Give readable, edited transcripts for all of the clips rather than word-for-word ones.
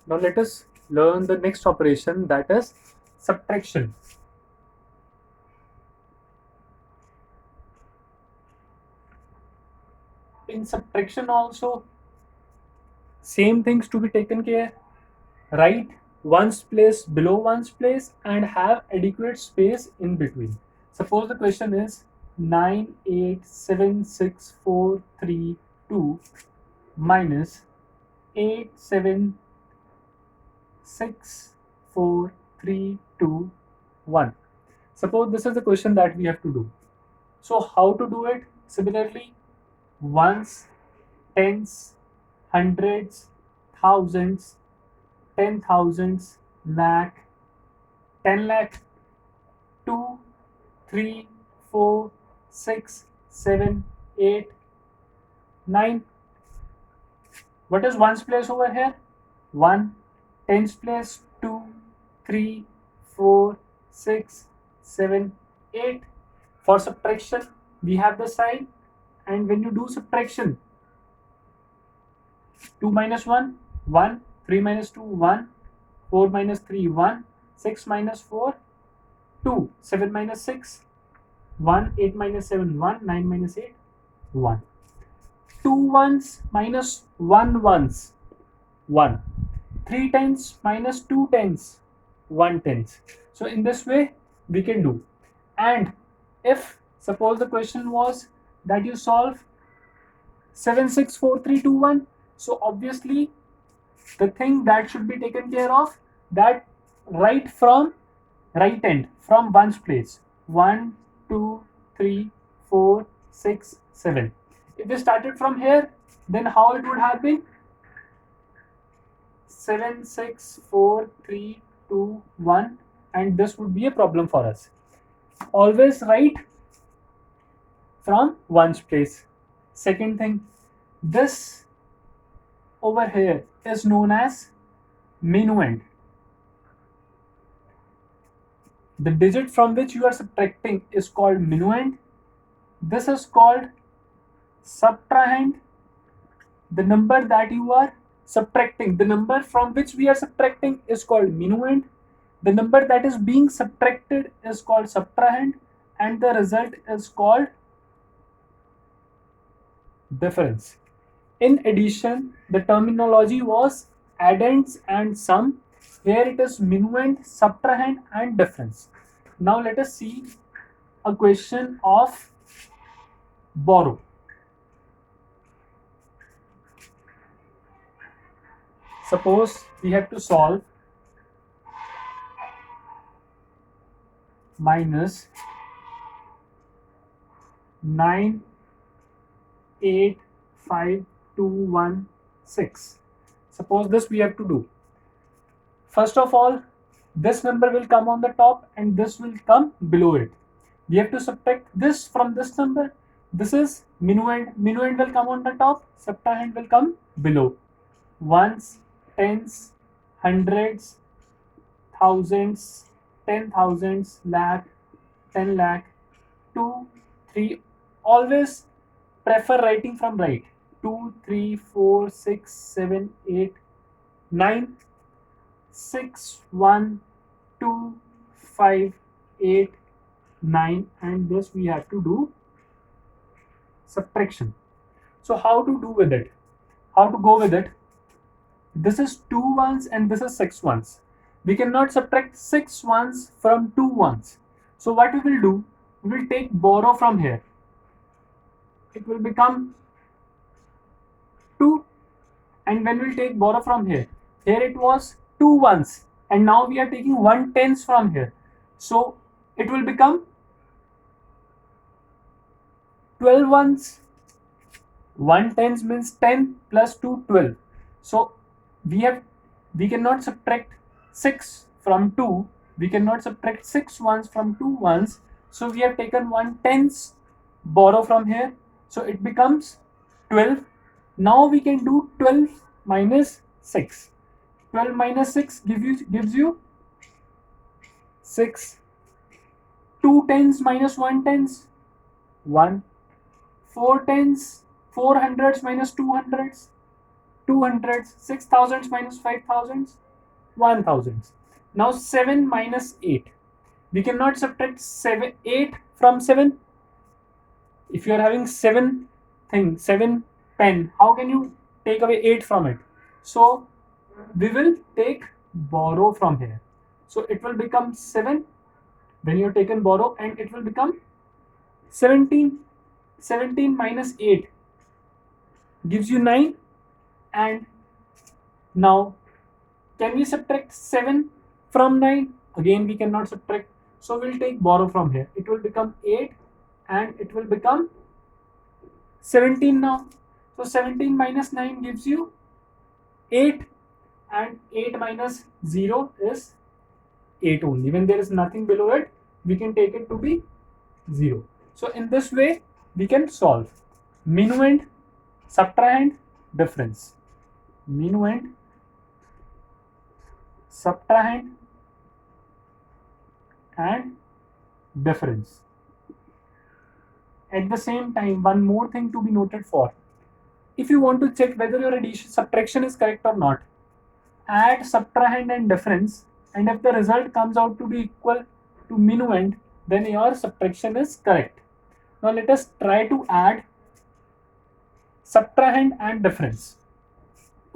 Now let us learn the next operation, that is subtraction. In subtraction also, same things to be taken care. Write ones place below ones place and have adequate space in between. Suppose the question is 9876432 minus 8764321. Suppose this is the question that we have to do. So how to do it? Similarly, ones, tens, hundreds, thousands, 10,000s, lakh, 10 lakh, 2, 3, 4, 6, 7, 8, 9. What is ones place over here? 1. Tens place 2, 3, 4, 6, 7, 8. For subtraction, we have the sign, and when you do subtraction, 2 minus 1, 1, 3 minus 2, 1, 4 minus 3, 1, 6 minus 4, 2, 7 minus 6, 1, 8 minus 7, 1, 9 minus 8, 1. 2 ones minus 1 ones, 1. 3 tens minus 2 tens, 1 tens. So in this way we can do. And if suppose the question was that you solve 764321, so obviously the thing that should be taken care of, that right from right end, from ones place, 1, 2, 3, 4, 6, 7. If we started from here, then how it would have been? 7, 6, 4, 3, 2, 1, and this would be a problem for us. Always write from ones place. Second thing, this over here is known as minuend. The digit from which you are subtracting is called minuend. This is called subtrahend. The number that you are subtracting, the number from which we are subtracting is called minuend. The number that is being subtracted is called subtrahend, and the result is called difference. In addition, the terminology was addends and sum. Here it is minuend, subtrahend, and difference. Now let us see a question of borrow. Suppose we have to solve minus 985216. Suppose this we have to do. First of all, this number will come on the top and this will come below it. We have to subtract this from this number. This is minuend. Minuend will come on the top, subtrahend will come below. Ones, tens, hundreds, thousands, 10,000s, lakh, 10 lakh, 2, 3. Always prefer writing from right. 2, 3, 4, 6, 7, 8, 9, 6, 1, 2, 5, 8, 9, and this we have to do subtraction. So how to do with it? How to go with it? This is 2 ones and this is 6 ones. We cannot subtract 6 ones from 2 ones. So what we will do, we will take borrow from here. It will become 2, and when we will take borrow from here it was 2 ones, and now we are taking 1 tens from here. So it will become 12 ones. 1 tens means 10 plus 2, 12. So we cannot subtract 6 from 2. We cannot subtract 6 ones from 2 ones. So we have taken 1 tens borrow from here. So it becomes 12. Now we can do 12 minus 6. 12 minus 6 gives you 6. 2 tens minus 1 tens, 1. 4 tens, 4 hundreds minus 2 hundreds, 200s, 6,000s minus 5,000s, 1,000s. Now 7 minus 8. We cannot subtract 8 from 7. If you are having 7 pen, how can you take away 8 from it? So we will take borrow from here. So it will become 7 when you taken borrow, and it will become 17. 17 minus 8 gives you 9. And now, can we subtract 7 from 9? Again, we cannot subtract. So we'll take borrow from here. It will become 8 and it will become 17 now. So 17 minus 9 gives you 8, and 8 minus 0 is 8 only. When there is nothing below it, we can take it to be 0. So in this way, we can solve minuend, subtrahend, difference. Minuend, subtrahend, and difference. At the same time, one more thing to be noted for. If you want to check whether your addition subtraction is correct or not, add subtrahend and difference, and if the result comes out to be equal to minuend, then your subtraction is correct. Now let us try to add subtrahend and difference.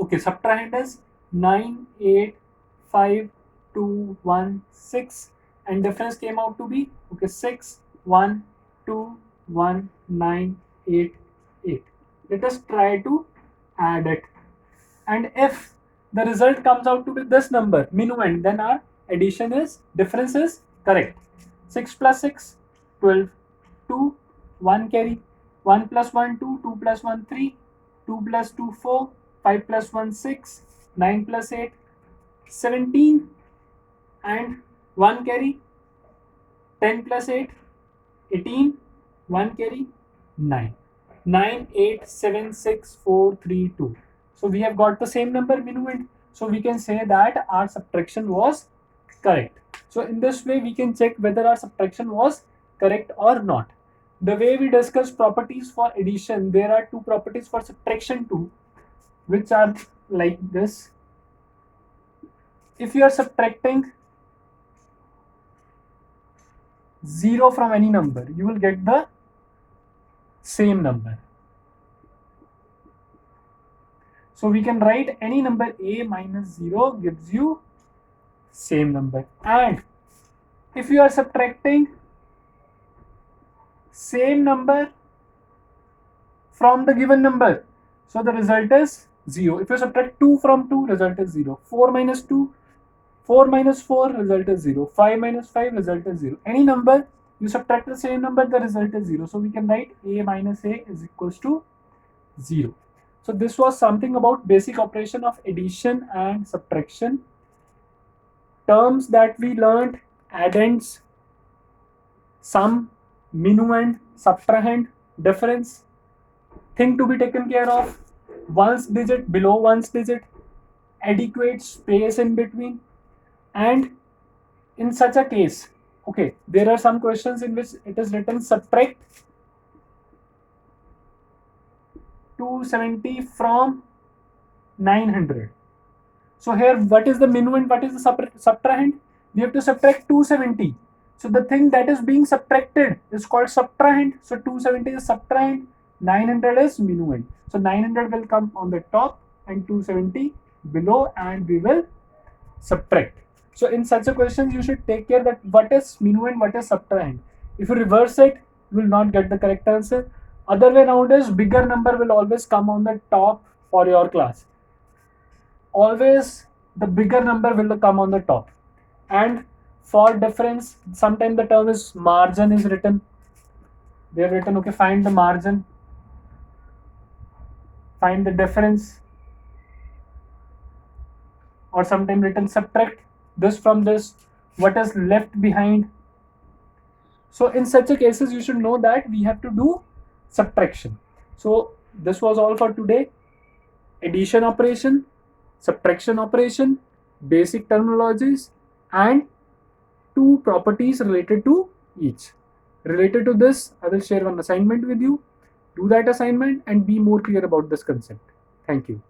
Okay, subtrahend is 9, 8, 5, 2, 1, 6, and difference came out to be 6, 1, 2, 1, 9, 8, 8. Let us try to add it, and if the result comes out to be this number, minuend, then our difference is correct. 6 plus 6, 12, 2, 1 carry, 1 plus 1, 2, 2 plus 1, 3, 2 plus 2, 4, 5 plus 1, 6, 9 plus 8, 17, and 1 carry, 10 plus 8, 18, 1 carry, 9. 9, 8, 7, 6, 4, 3, 2. So we have got the same number, minuend. So we can say that our subtraction was correct. So in this way, we can check whether our subtraction was correct or not. The way we discuss properties for addition, there are two properties for subtraction too, which are like this. If you are subtracting 0 from any number, you will get the same number. So we can write any number a minus 0 gives you same number. And if you are subtracting same number from the given number, so the result is 0. If you subtract 2 from 2, result is 0. 4 minus 2, 4 minus 4, result is 0. 5 minus 5, result is 0. Any number, you subtract the same number, the result is 0. So we can write a minus a is equals to 0. So this was something about basic operation of addition and subtraction. Terms that we learned: addends, sum, minuend, subtrahend, difference. Thing to be taken care of: ones digit, below ones digit, adequate space in between. And in such a case, okay, there are some questions in which it is written subtract 270 from 900. So here, what is the minuend, what is the subtrahend? We have to subtract 270. So the thing that is being subtracted is called subtrahend. So 270 is subtrahend, 900 is minuend. So 900 will come on the top and 270 below, and we will subtract. So in such a question, you should take care that what is minuend, what is subtrahend. If you reverse it, you will not get the correct answer. Other way around is bigger number will always come on the top for your class. Always the bigger number will come on the top. And for difference, sometimes the term is margin is written. They have written, okay, find the margin, find the difference, or sometimes written subtract this from this, what is left behind. So in such a cases, you should know that we have to do subtraction. So this was all for today. Addition operation, subtraction operation, basic terminologies, and two properties related to each. Related to this, I will share one assignment with you. Do that assignment and be more clear about this concept. Thank you.